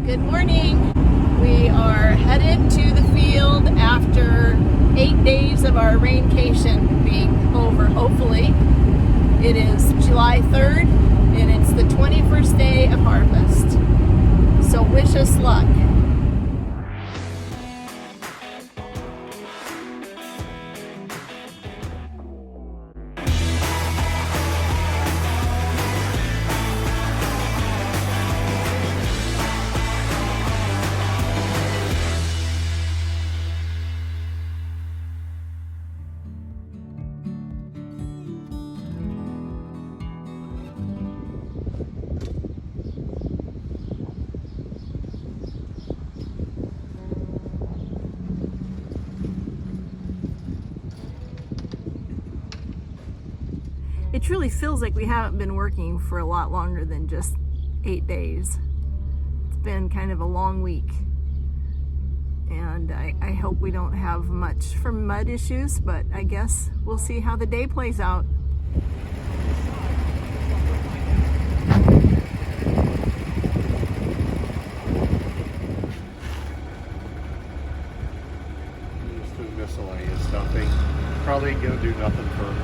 Good morning. We are headed to the field after 8 days of our raincation being over, hopefully. It is July 3rd and it's the 21st day of harvest. So wish us luck. It truly feels like we haven't been working for a lot longer than just 8 days. It's been kind of a long week. And I hope we don't have much from mud issues, but I guess we'll see how the day plays out. Just doing miscellaneous stuff. They probably ain't gonna do nothing for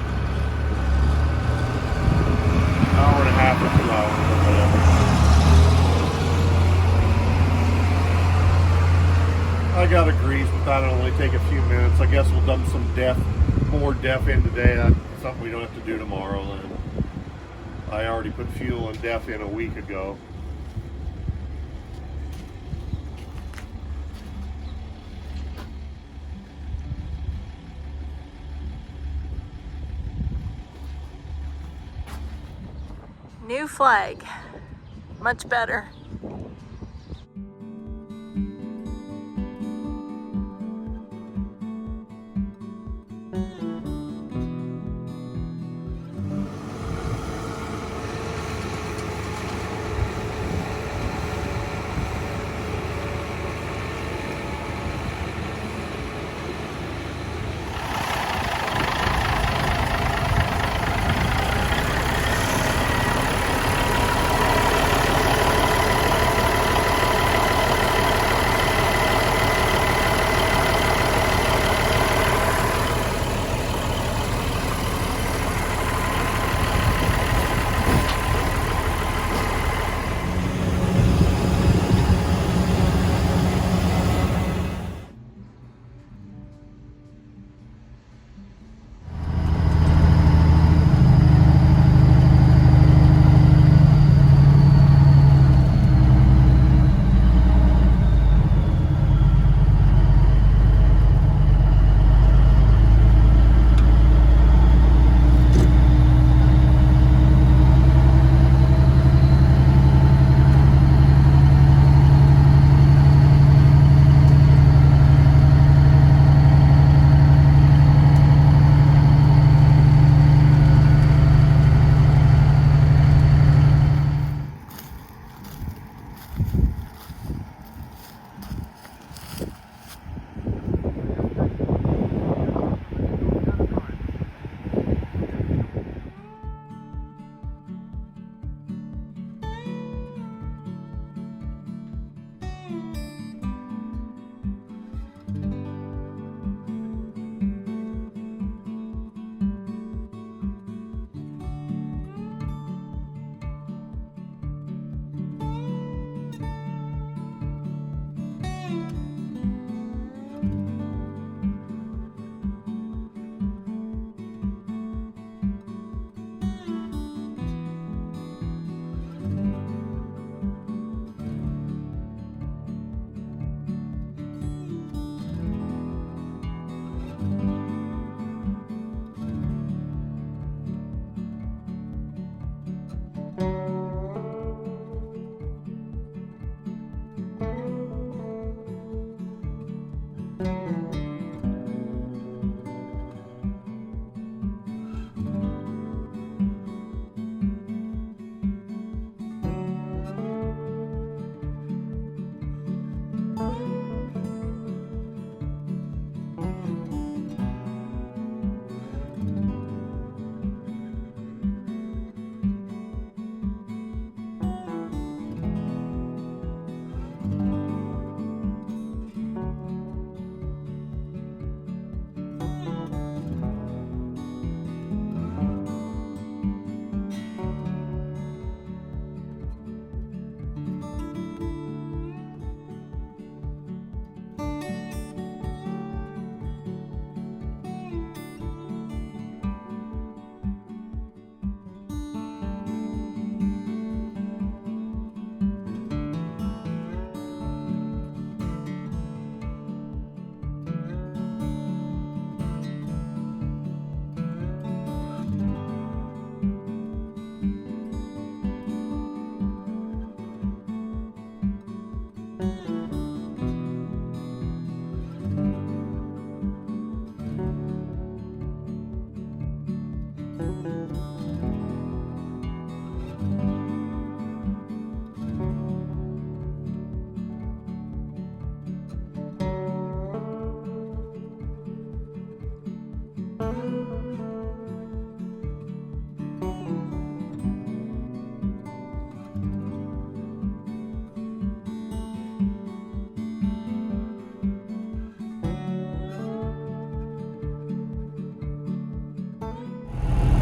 hour and a half or 2 hours or whatever. I got a grease, but that'll only take a few minutes. I guess we'll dump some more DEF in today. That's something we don't have to do tomorrow. Then I already put fuel and DEF in a week ago. New flag, much better.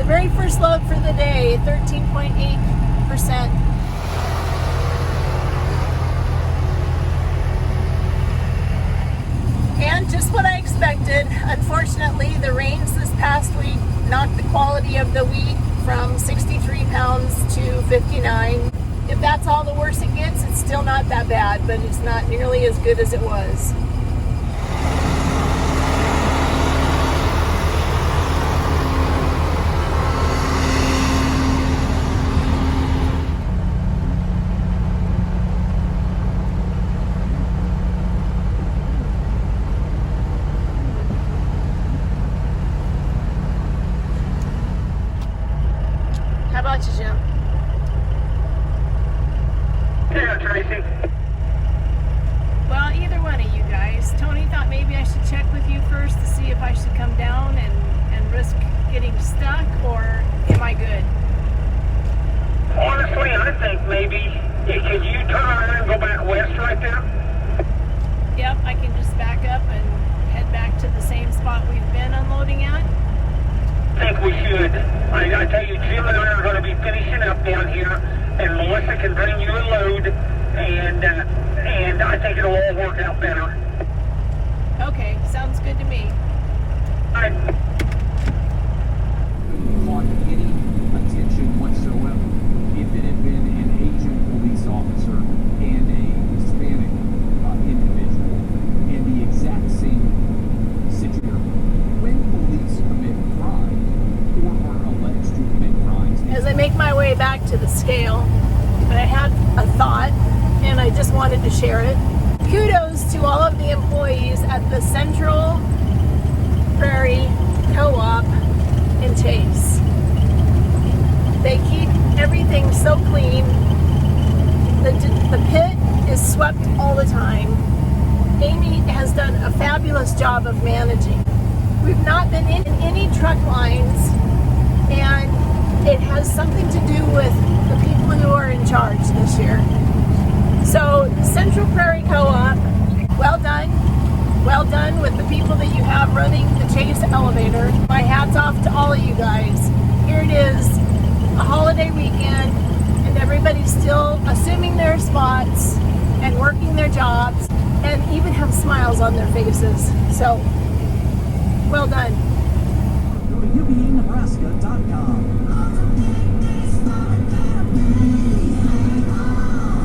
Very first load for the day, 13.8%. And just what I expected. Unfortunately, the rains this past week knocked the quality of the wheat from 63 pounds to 59. If that's all the worst it gets, it's still not that bad, but it's not nearly as good as it was. How about you, Jim? Yeah, Tracy. Well, either one of you guys. Tony thought maybe I should check with you first to see if I should come down and risk getting stuck, or am I good? Honestly, I think maybe, could you turn around and go back west right there? Yep, I can just back up and head back to the same spot we've been unloading at. I think we should. I tell you, Jim and I are going to be finishing up down here, and Melissa can bring you a load, and I think it'll all work out better. Okay, sounds good to me. All right. Caught any attention whatsoever. If it had been an Asian police officer and a Hispanic individual in the exact same situation, when police commit crime or are alleged to commit crimes, As I make my way back to the scale, I had a thought and I just wanted to share it. Kudos to all of the employees at the Central Prairie Co-op in Chase. They keep everything so clean. The pit is swept all the time. Amy has done a fabulous job of managing. We've not been in any truck lines, and it has something to do with the people who are in charge this year. So, Central Prairie Co-op, well done. Well done with the people that you have running the Chase elevator. My hat's off to all of you guys. Here it is, a holiday weekend, and everybody's still assuming their spots and working their jobs, and even have smiles on their faces. So, well done. Go to UVAnebraska.com.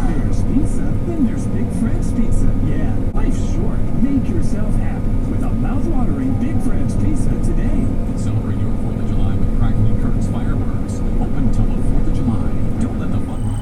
There's pizza, then there's Big Fred's Pizza. Yeah, life's short. Make yourself happy with a mouth-watering Big Fred's Pizza today. celebrate your 4th of July with crackling curtains fireworks. Open till the 4th of July. Don't let the fun run.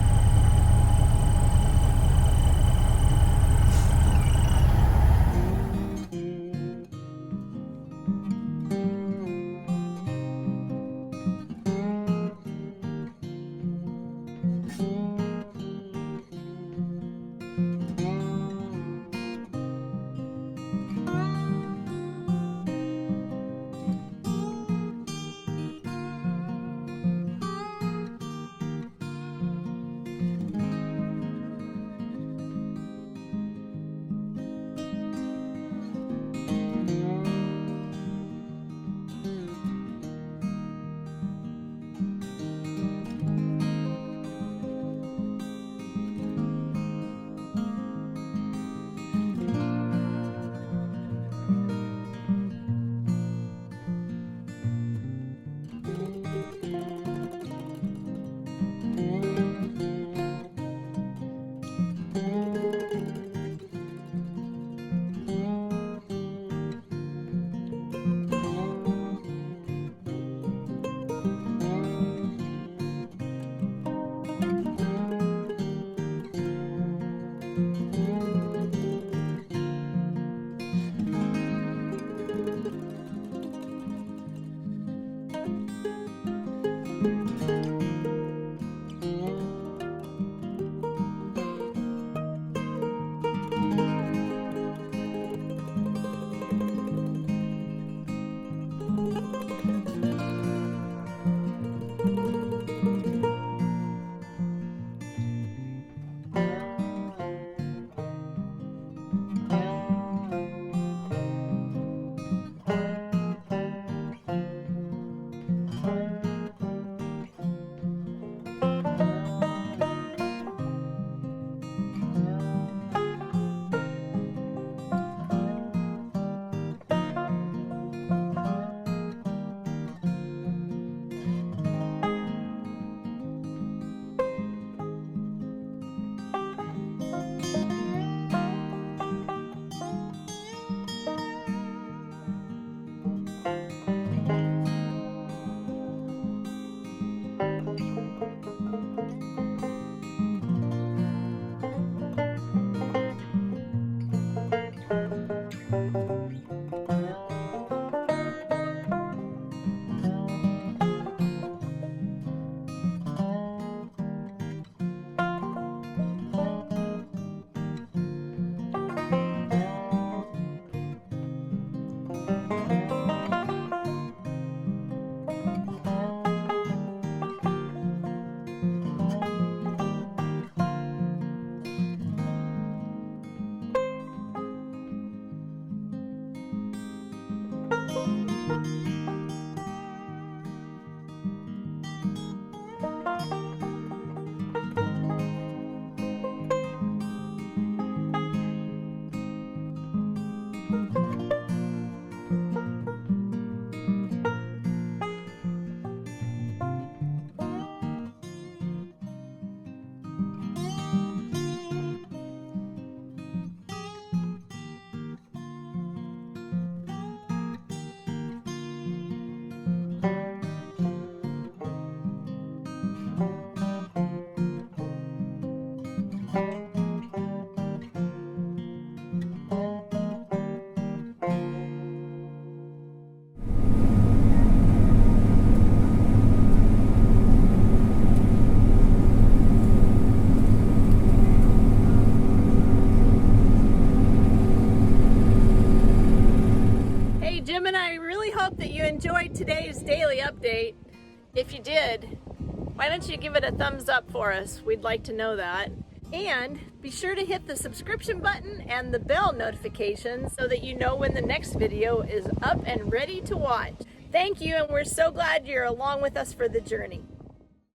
enjoyed today's daily update. If you did, why don't you give it a thumbs up for us? We'd like to know that. And be sure to hit the subscription button and the bell notification so that you know when the next video is up and ready to watch. Thank you, and we're so glad you're along with us for the journey.